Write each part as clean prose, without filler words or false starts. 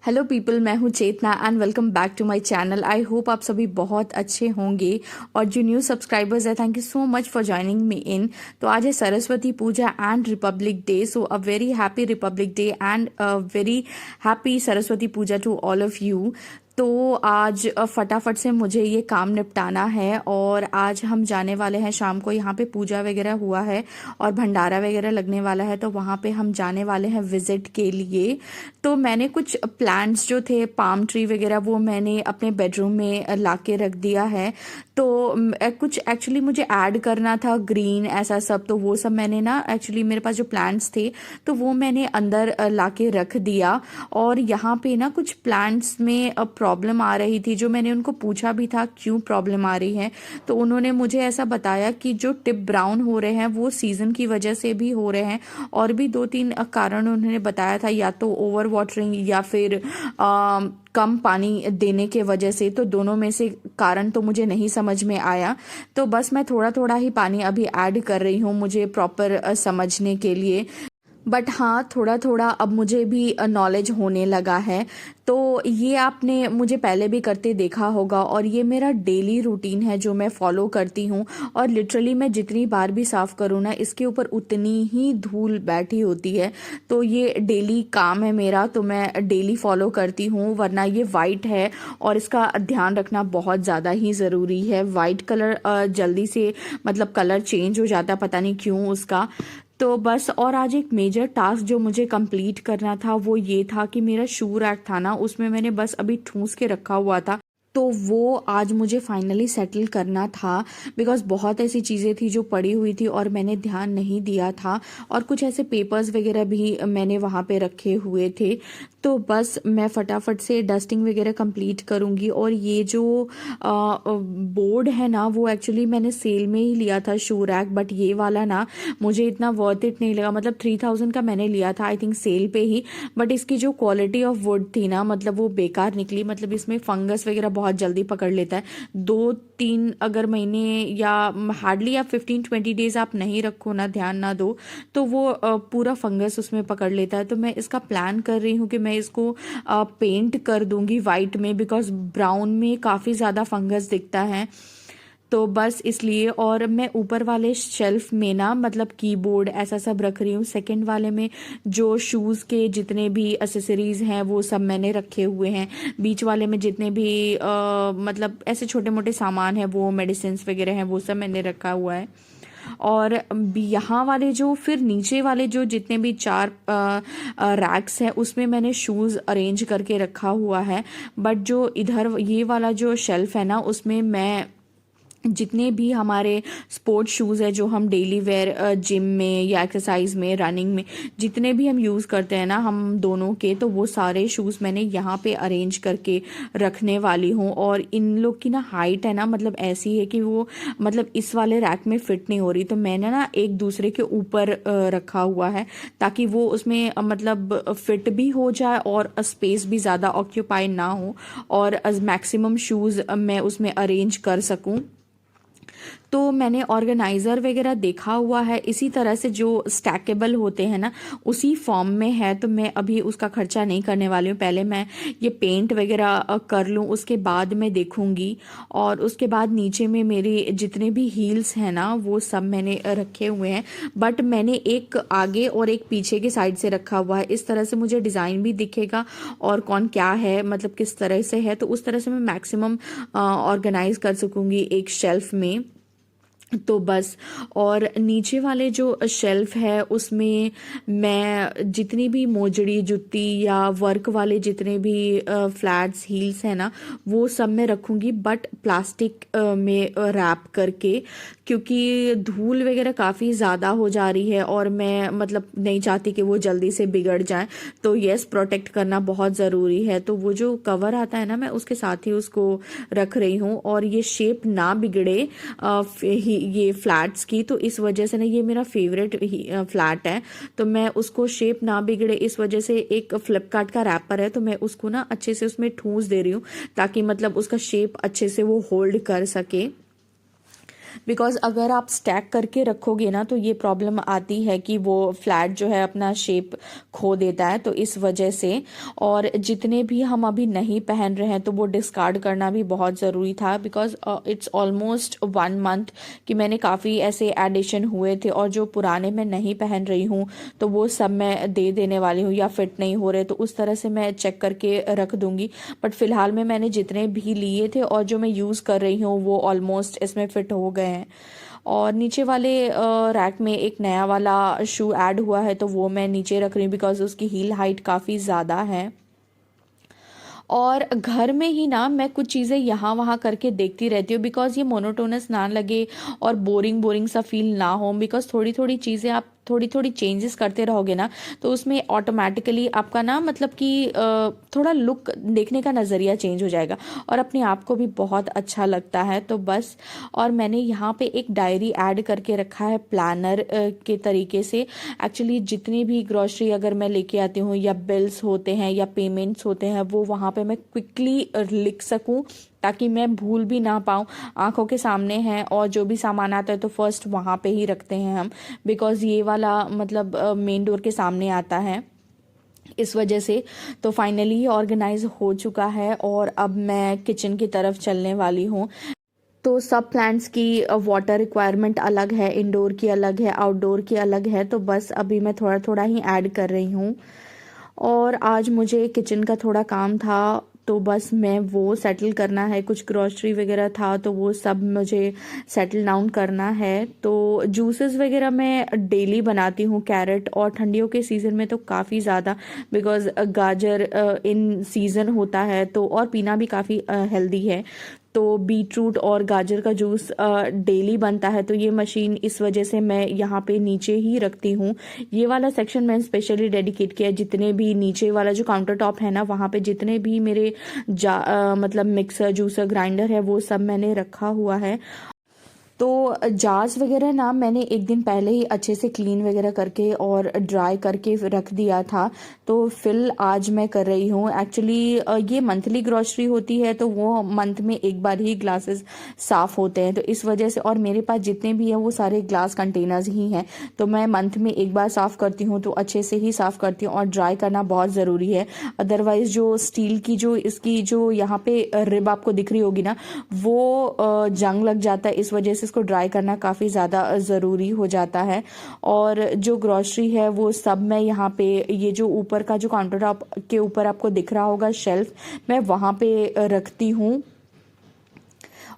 Hello people, मैं हूँ Chetna and welcome back to my channel. I hope आप सभी बहुत अच्छे होंगे और जो न्यू सब्सक्राइबर्स है, thank you so much for joining me in. तो आज है Saraswati Puja and Republic Day, so a very happy Republic Day and a very happy Saraswati Puja to all of you. तो आज फटाफट से मुझे ये काम निपटाना है और आज हम जाने वाले हैं शाम को। यहाँ पे पूजा वगैरह हुआ है और भंडारा वगैरह लगने वाला है, तो वहाँ पे हम जाने वाले हैं विजिट के लिए। तो मैंने कुछ प्लांट्स जो थे, पाम ट्री वगैरह, वो मैंने अपने बेडरूम में ला के रख दिया है। तो कुछ एक्चुअली मुझे ऐड करना था ग्रीन ऐसा सब, तो वो सब मैंने ना, एक्चुअली मेरे पास जो प्लांट्स थे तो वो मैंने अंदर ला के रख दिया। और यहाँ पे ना कुछ प्लांट्स में प्रॉब्लम आ रही थी, जो मैंने उनको पूछा भी था क्यों प्रॉब्लम आ रही है। तो उन्होंने मुझे ऐसा बताया कि जो टिप ब्राउन हो रहे हैं वो सीजन की वजह से भी हो रहे हैं, और भी दो तीन कारण उन्होंने बताया था, या तो ओवर वाटरिंग या फिर कम पानी देने के वजह से। तो दोनों में से कारण तो मुझे नहीं समझ में आया, तो बस मैं थोड़ा थोड़ा ही पानी अभी ऐड कर रही हूँ मुझे प्रॉपर समझने के लिए। बट हाँ, थोड़ा थोड़ा अब मुझे भी नॉलेज होने लगा है। तो ये आपने मुझे पहले भी करते देखा होगा, और ये मेरा डेली रूटीन है जो मैं फॉलो करती हूँ। और लिटरली मैं जितनी बार भी साफ़ करूँ ना, इसके ऊपर उतनी ही धूल बैठी होती है। तो ये डेली काम है मेरा, तो मैं डेली फॉलो करती हूँ, वरना ये वाइट है और इसका ध्यान रखना बहुत ज़्यादा ही ज़रूरी है। वाइट कलर जल्दी से मतलब कलर चेंज हो जाता है, पता नहीं क्यों उसका। तो बस, और आज एक मेजर टास्क जो मुझे कंप्लीट करना था वो ये था कि मेरा शू रैक था ना, उसमें मैंने बस अभी ठूस के रखा हुआ था, तो वो आज मुझे फाइनली सेटल करना था। बिकॉज बहुत ऐसी चीज़ें थी जो पड़ी हुई थी और मैंने ध्यान नहीं दिया था, और कुछ ऐसे पेपर्स वगैरह भी मैंने वहाँ पे रखे हुए थे। तो बस मैं फटाफट से डस्टिंग वगैरह कंप्लीट करूँगी। और ये जो बोर्ड है ना, वो एक्चुअली मैंने सेल में ही लिया था, शू रैक, बट ये वाला ना मुझे इतना वर्थ इट नहीं लगा। मतलब 3000 का मैंने लिया था आई थिंक सेल पे ही, बट इसकी जो क्वालिटी ऑफ वुड थी ना, मतलब वो बेकार निकली। मतलब इसमें फंगस वगैरह बहुत जल्दी पकड़ लेता है। 2-3 अगर महीने या हार्डली आप 15-20 डेज आप नहीं रखो ना, ध्यान ना दो, तो वो पूरा फंगस उसमें पकड़ लेता है। तो मैं इसका प्लान कर रही हूँ कि मैं इसको पेंट कर दूंगी वाइट में, बिकॉज ब्राउन में काफ़ी ज़्यादा फंगस दिखता है। तो बस इसलिए, और मैं ऊपर वाले शेल्फ में ना, मतलब कीबोर्ड ऐसा सब रख रही हूँ। सेकंड वाले में जो शूज़ के जितने भी एसेसरीज हैं वो सब मैंने रखे हुए हैं। बीच वाले में जितने भी मतलब ऐसे छोटे मोटे सामान हैं, वो मेडिसिन वगैरह हैं, वो सब मैंने रखा हुआ है। और यहाँ वाले जो फिर नीचे वाले जो जितने भी 4 रैक्स हैं, उसमें मैंने शूज़ अरेंज करके रखा हुआ है। बट जो इधर ये वाला जो शेल्फ है ना, उसमें मैं जितने भी हमारे स्पोर्ट्स शूज़ है जो हम डेली वेयर जिम में या एक्सरसाइज में, रनिंग में जितने भी हम यूज़ करते हैं ना हम दोनों के, तो वो सारे शूज़ मैंने यहाँ पे अरेंज करके रखने वाली हूँ। और इन लोग की ना हाइट है ना, मतलब ऐसी है कि वो मतलब इस वाले रैक में फिट नहीं हो रही, तो मैंने ना एक दूसरे के ऊपर रखा हुआ है, ताकि वो उसमें मतलब फिट भी हो जाए और स्पेस भी ज़्यादा ऑक्यूपाई ना हो, और मैक्सिमम शूज़ मैं उसमें अरेंज कर सकूँ। तो मैंने ऑर्गेनाइज़र वगैरह देखा हुआ है, इसी तरह से जो स्टैकेबल होते हैं ना, उसी फॉर्म में है। तो मैं अभी उसका खर्चा नहीं करने वाली हूँ, पहले मैं ये पेंट वगैरह कर लूँ, उसके बाद मैं देखूँगी। और उसके बाद नीचे में मेरे जितने भी हील्स हैं ना, वो सब मैंने रखे हुए हैं। बट मैंने एक आगे और एक पीछे के साइड से रखा हुआ है, इस तरह से मुझे डिज़ाइन भी दिखेगा और कौन क्या है, मतलब किस तरह से है, तो उस तरह से मैं मैक्सिमम ऑर्गेनाइज कर सकूँगी एक शेल्फ में। तो बस, और नीचे वाले जो शेल्फ है उसमें मैं जितनी भी मोजड़ी जूती या वर्क वाले जितने भी फ्लैट्स हील्स हैं ना, वो सब मैं रखूँगी, बट प्लास्टिक में रैप करके, क्योंकि धूल वगैरह काफ़ी ज़्यादा हो जा रही है और मैं मतलब नहीं चाहती कि वो जल्दी से बिगड़ जाए। तो यस, प्रोटेक्ट करना बहुत ज़रूरी है। तो वो जो कवर आता है ना, मैं उसके साथ ही उसको रख रही हूँ, और ये शेप ना बिगड़े ये फ्लैट्स की। तो इस वजह से ना, ये मेरा फेवरेट फ्लैट है, तो मैं उसको शेप ना बिगड़े इस वजह से एक फ्लिपकार्ट का रैपर है, तो मैं उसको ना अच्छे से उसमें ठूस दे रही हूँ, ताकि मतलब उसका शेप अच्छे से वो होल्ड कर सके। बिकॉज़ अगर आप स्टैक करके रखोगे ना तो ये प्रॉब्लम आती है कि वो फ्लैट जो है अपना शेप खो देता है, तो इस वजह से। और जितने भी हम अभी नहीं पहन रहे हैं तो वो डिस्कार्ड करना भी बहुत ज़रूरी था, बिकॉज़ इट्स ऑलमोस्ट 1 मंथ कि मैंने काफ़ी ऐसे एडिशन हुए थे, और जो पुराने मैं नहीं पहन रही हूँ तो वो सब मैं दे देने वाली हूँ, या फिट नहीं हो रहे तो उस तरह से मैं चेक करके रख दूँगी। बट फ़िलहाल में मैंने जितने भी लिए थे और जो मैं यूज़ कर रही हूँ वो ऑलमोस्ट इसमें फ़िट हो गए हैं। और नीचे वाले रैक में एक नया वाला शू ऐड हुआ है, तो वो मैं नीचे रख रही हूँ बिकॉज़ उसकी हील हाइट काफ़ी ज़्यादा है। और घर में ही ना मैं कुछ चीज़ें यहाँ वहाँ करके देखती रहती हूँ, बिकॉज़ ये मोनोटोनस ना लगे और बोरिंग बोरिंग सा फील ना हो, बिकॉज़ थोड़ी थोड़ी चीज़ें आप थोड़ी थोड़ी चेंजेस करते रहोगे ना तो उसमें ऑटोमेटिकली आपका ना मतलब कि थोड़ा लुक देखने का नज़रिया चेंज हो जाएगा और अपने आप को भी बहुत अच्छा लगता है। तो बस, और मैंने यहाँ पे एक डायरी ऐड करके रखा है प्लानर के तरीके से। एक्चुअली जितनी भी ग्रॉसरी अगर मैं लेके आती हूँ या बिल्स होते हैं या पेमेंट्स होते हैं वो वहाँ पे मैं क्विकली लिख सकूँ, ताकि मैं भूल भी ना पाऊँ। आंखों के सामने है और जो भी सामान आता है तो फर्स्ट वहाँ पे ही रखते हैं हम, बिकॉज़ ये वाला मतलब मेन डोर के सामने आता है, इस वजह से। तो फाइनली ये ऑर्गेनाइज हो चुका है और अब मैं किचन की तरफ चलने वाली हूँ। तो सब प्लांट्स की वाटर रिक्वायरमेंट अलग है, इंडोर की अलग है, आउटडोर की अलग है, तो बस अभी मैं थोड़ा थोड़ा ही ऐड कर रही हूँ। और आज मुझे किचन का थोड़ा काम था तो बस मैं वो सेटल करना है, कुछ ग्रॉसरी वगैरह था तो वो सब मुझे सेटल डाउन करना है। तो जूसेस वगैरह मैं डेली बनाती हूँ, कैरेट, और ठंडियों के सीज़न में तो काफ़ी ज़्यादा, बिकॉज़ गाजर इन सीज़न होता है तो, और पीना भी काफ़ी हेल्दी है। तो बीटरूट और गाजर का जूस डेली बनता है, तो ये मशीन इस वजह से मैं यहाँ पे नीचे ही रखती हूँ। ये वाला सेक्शन मैंने स्पेशली डेडिकेट किया है, जितने भी नीचे वाला जो काउंटर टॉप है ना वहाँ पे जितने भी मेरे मतलब मिक्सर जूसर ग्राइंडर है वो सब मैंने रखा हुआ है। तो जार्स वगैरह ना मैंने एक दिन पहले ही अच्छे से क्लीन वगैरह करके और ड्राई करके रख दिया था, तो फिल आज मैं कर रही हूँ। एक्चुअली ये मंथली ग्रॉसरी होती है तो वो मंथ में एक बार ही ग्लासेस साफ़ होते हैं, तो इस वजह से, और मेरे पास जितने भी हैं वो सारे ग्लास कंटेनर्स ही हैं, तो मैं मंथ में एक बार साफ़ करती हूँ, तो अच्छे से ही साफ़ करती हूँ। और ड्राई करना बहुत ज़रूरी है, अदरवाइज़ जो स्टील की जो इसकी जो यहाँ पे रिब आपको दिख रही होगी ना वो जंग लग जाता है, इस वजह से इसको ड्राई करना काफ़ी ज़्यादा ज़रूरी हो जाता है। और जो ग्रॉसरी है वो सब मैं यहाँ पे, ये जो ऊपर का जो काउंटर टॉप के ऊपर आपको दिख रहा होगा शेल्फ, मैं वहाँ पे रखती हूँ।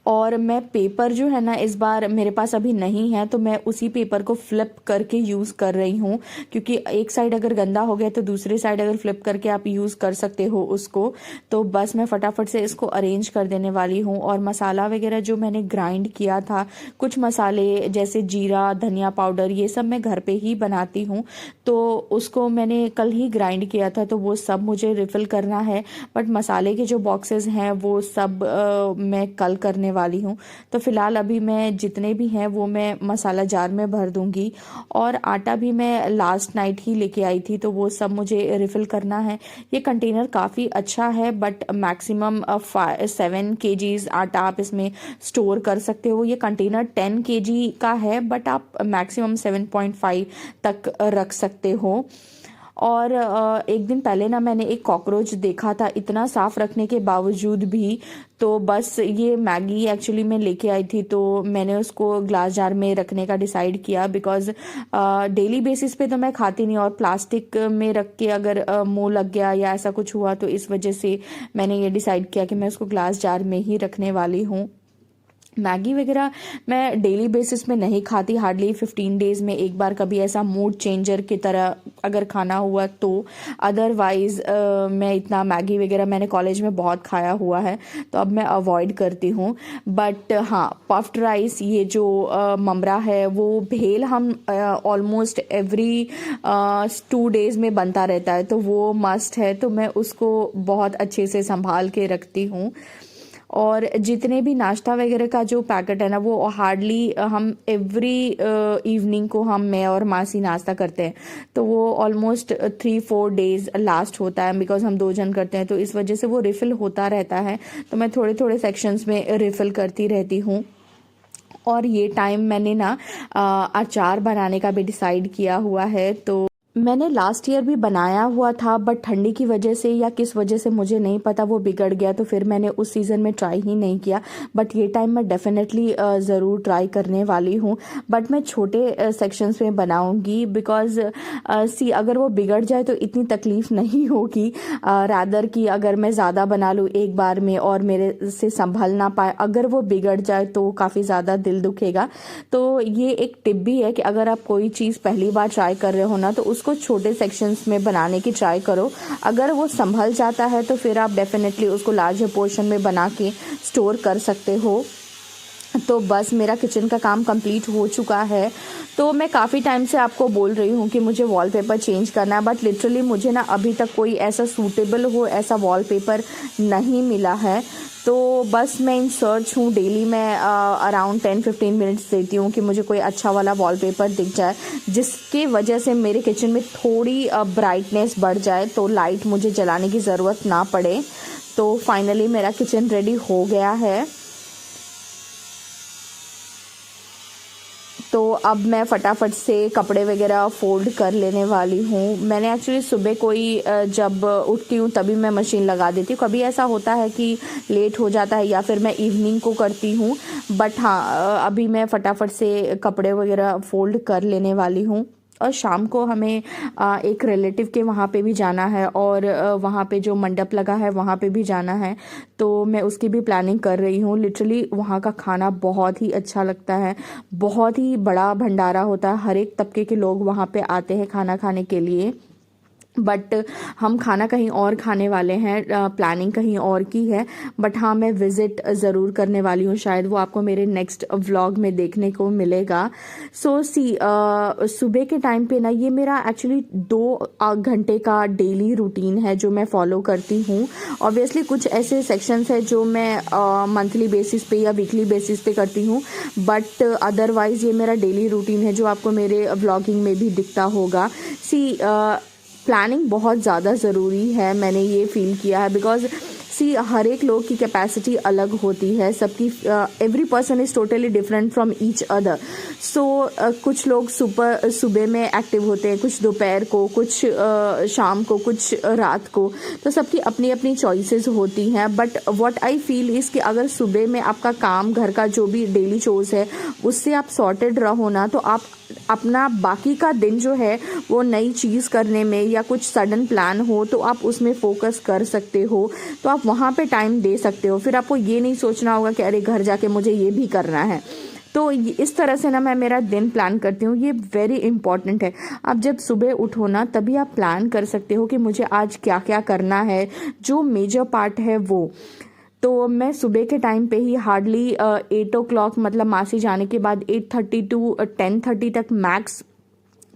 और मैं पेपर जो है ना इस बार मेरे पास अभी नहीं है, तो मैं उसी पेपर को फ्लिप करके यूज़ कर रही हूँ, क्योंकि एक साइड अगर गंदा हो गया तो दूसरी साइड अगर फ्लिप करके आप यूज़ कर सकते हो उसको। तो बस मैं फटाफट से इसको अरेंज कर देने वाली हूँ। और मसाला वगैरह जो मैंने ग्राइंड किया था, कुछ मसाले जैसे जीरा, धनिया पाउडर, ये सब मैं घर पे ही बनाती हूँ, तो उसको मैंने कल ही ग्राइंड किया था, तो वो सब मुझे रिफ़िल करना है। बट मसाले के जो बॉक्सेस हैं वो सब मैं कल करने वाली हूँ। तो फिलहाल अभी मैं जितने भी हैं वो मैं मसाला जार में भर दूंगी। और आटा भी मैं लास्ट नाइट ही लेके आई थी, तो वो सब मुझे रिफ़िल करना है। ये कंटेनर काफ़ी अच्छा है, बट मैक्सिमम 7 kgs आटा आप इसमें स्टोर कर सकते हो। ये कंटेनर 10 kg का है, बट आप मैक्सिमम 7.5 तक रख सकते हो। और एक दिन पहले ना मैंने एक कॉकरोच देखा था, इतना साफ रखने के बावजूद भी। तो बस ये मैगी एक्चुअली मैं लेके आई थी, तो मैंने उसको ग्लास जार में रखने का डिसाइड किया, बिकॉज़ डेली बेसिस पे तो मैं खाती नहीं, और प्लास्टिक में रख के अगर मुंह लग गया या ऐसा कुछ हुआ तो इस वजह से मैंने ये डिसाइड किया कि मैं उसको ग्लास जार में ही रखने वाली हूँ। मैगी वगैरह मैं डेली बेसिस में नहीं खाती, हार्डली 15 डेज़ में एक बार कभी ऐसा मूड चेंजर की तरह अगर खाना हुआ तो। अदरवाइज़ मैं इतना मैगी वगैरह मैंने कॉलेज में बहुत खाया हुआ है, तो अब मैं अवॉइड करती हूँ। बट हाँ, पफ्ड राइस, ये जो ममरा है, वो भेल हम ऑलमोस्ट एवरी 2 डेज़ में बनता रहता है, तो वो मस्ट है, तो मैं उसको बहुत अच्छे से संभाल के रखती हूँ। और जितने भी नाश्ता वगैरह का जो पैकेट है ना वो हार्डली हम एवरी इवनिंग को मैं और मासी नाश्ता करते हैं, तो वो ऑलमोस्ट 3-4 डेज लास्ट होता है, बिकॉज हम 2 जन करते हैं, तो इस वजह से वो रिफ़िल होता रहता है। तो मैं थोड़े थोड़े सेक्शंस में रिफ़िल करती रहती हूँ। और ये टाइम मैंने ना अचार बनाने का भी डिसाइड किया हुआ है। तो मैंने लास्ट ईयर भी बनाया हुआ था, बट ठंडी की वजह से या किस वजह से मुझे नहीं पता वो बिगड़ गया, तो फिर मैंने उस सीज़न में ट्राई ही नहीं किया। बट ये टाइम मैं डेफिनेटली ज़रूर ट्राई करने वाली हूँ, बट मैं छोटे सेक्शंस में बनाऊँगी बिकॉज़ सी अगर वो बिगड़ जाए तो इतनी तकलीफ़ नहीं होगी, रादर कि अगर मैं ज़्यादा बना लूँ एक बार में और मेरे से संभल ना पाए, अगर वो बिगड़ जाए तो काफ़ी ज़्यादा दिल दुखेगा। तो ये एक टिप भी है कि अगर आप कोई चीज़ पहली बार ट्राई कर रहे हो ना, तो उसको छोटे सेक्शंस में बनाने की ट्राई करो। अगर वो संभल जाता है तो फिर आप डेफिनेटली उसको लार्जर पोर्शन में बना के स्टोर कर सकते हो। तो बस मेरा किचन का काम कंप्लीट हो चुका है। तो मैं काफ़ी टाइम से आपको बोल रही हूँ कि मुझे वॉलपेपर चेंज करना है, बट लिटरली मुझे ना अभी तक कोई ऐसा सूटेबल हो ऐसा वॉलपेपर नहीं मिला है। तो बस मैं इन सर्च हूँ, डेली मैं अराउंड 10-15 मिनट्स देती हूँ कि मुझे कोई अच्छा वाला वॉलपेपर दिख जाए, जिसकी वजह से मेरे किचन में थोड़ी ब्राइटनेस बढ़ जाए, तो लाइट मुझे जलाने की ज़रूरत ना पड़े। तो फाइनली मेरा किचन रेडी हो गया है। तो अब मैं फटाफट से कपड़े वगैरह फ़ोल्ड कर लेने वाली हूँ। मैंने एक्चुअली सुबह जब उठती हूँ तभी मैं मशीन लगा देती हूँ। कभी ऐसा होता है कि लेट हो जाता है या फिर मैं इवनिंग को करती हूँ, बट हाँ अभी मैं फटाफट से कपड़े वगैरह फ़ोल्ड कर लेने वाली हूँ। और शाम को हमें एक रिलेटिव के वहाँ पे भी जाना है, और वहाँ पे जो मंडप लगा है वहाँ पे भी जाना है। तो मैं उसकी भी प्लानिंग कर रही हूँ। लिटरली वहाँ का खाना बहुत ही अच्छा लगता है, बहुत ही बड़ा भंडारा होता है, हर एक तबके के लोग वहाँ पे आते हैं खाना खाने के लिए। बट हम खाना कहीं और खाने वाले हैं, प्लानिंग कहीं और की है। बट हाँ मैं विज़िट ज़रूर करने वाली हूँ, शायद वो आपको मेरे नेक्स्ट व्लॉग में देखने को मिलेगा। सो सुबह के टाइम पे ना ये मेरा एक्चुअली 2 घंटे का डेली रूटीन है जो मैं फॉलो करती हूँ। ऑब्वियसली कुछ ऐसे सेक्शंस है जो मैं मंथली बेसिस पे या वीकली बेसिस पे करती हूँ, बट अदरवाइज़ ये मेरा डेली रूटीन है जो आपको मेरे व्लॉगिंग में भी दिखता होगा। प्लानिंग बहुत ज़्यादा ज़रूरी है, मैंने ये फ़ील किया है, बिकॉज़ हर एक लोग की कैपेसिटी अलग होती है, सबकी every person is totally different from each other. So कुछ लोग सुबह में एक्टिव होते हैं, कुछ दोपहर को, कुछ शाम को, कुछ रात को। तो सबकी अपनी अपनी चॉइसेस होती हैं। But what I feel is कि अगर सुबह में आपका काम, घर का जो भी डेली चोर्स है उससे आप सॉर्टेड रहो ना, तो आप अपना बाकी का दिन जो है वो नई चीज़ करने में या कुछ सडन प्लान हो तो आप उसमें फोकस कर सकते हो, तो आप वहाँ पे टाइम दे सकते हो। फिर आपको ये नहीं सोचना होगा कि अरे घर जाके मुझे ये भी करना है। तो इस तरह से ना मैं मेरा दिन प्लान करती हूँ, ये वेरी इंपॉर्टेंट है। आप जब सुबह उठो ना तभी आप प्लान कर सकते हो कि मुझे आज क्या क्या करना है, जो मेजर पार्ट है वो। तो मैं सुबह के टाइम पे ही हार्डली 8 o'clock, मतलब मासी जाने के बाद 8:30 to 10:30 तक मैक्स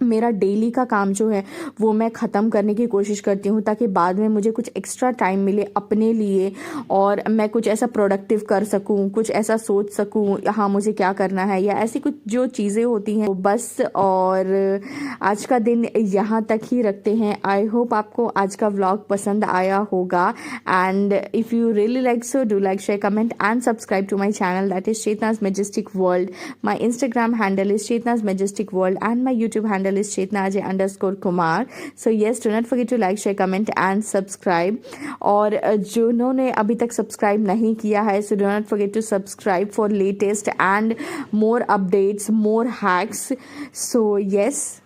मेरा डेली का काम जो है वो मैं ख़त्म करने की कोशिश करती हूँ, ताकि बाद में मुझे कुछ एक्स्ट्रा टाइम मिले अपने लिए और मैं कुछ ऐसा प्रोडक्टिव कर सकूँ, कुछ ऐसा सोच सकूँ हाँ मुझे क्या करना है, या ऐसी कुछ जो चीज़ें होती हैं। तो बस, और आज का दिन यहाँ तक ही रखते हैं। आई होप आपको आज का व्लॉग पसंद आया होगा, and if you really like so do like, share, comment and subscribe to my channel, that is Chetna's Majestic World. My Instagram handle is Chetna's Majestic World and my YouTube handle is Chetna_Kumar. So yes, do not forget to like, share, comment and subscribe. और जिन्होंने अभी तक subscribe नहीं किया है, so do not forget to subscribe for latest and more updates, more hacks. So yes.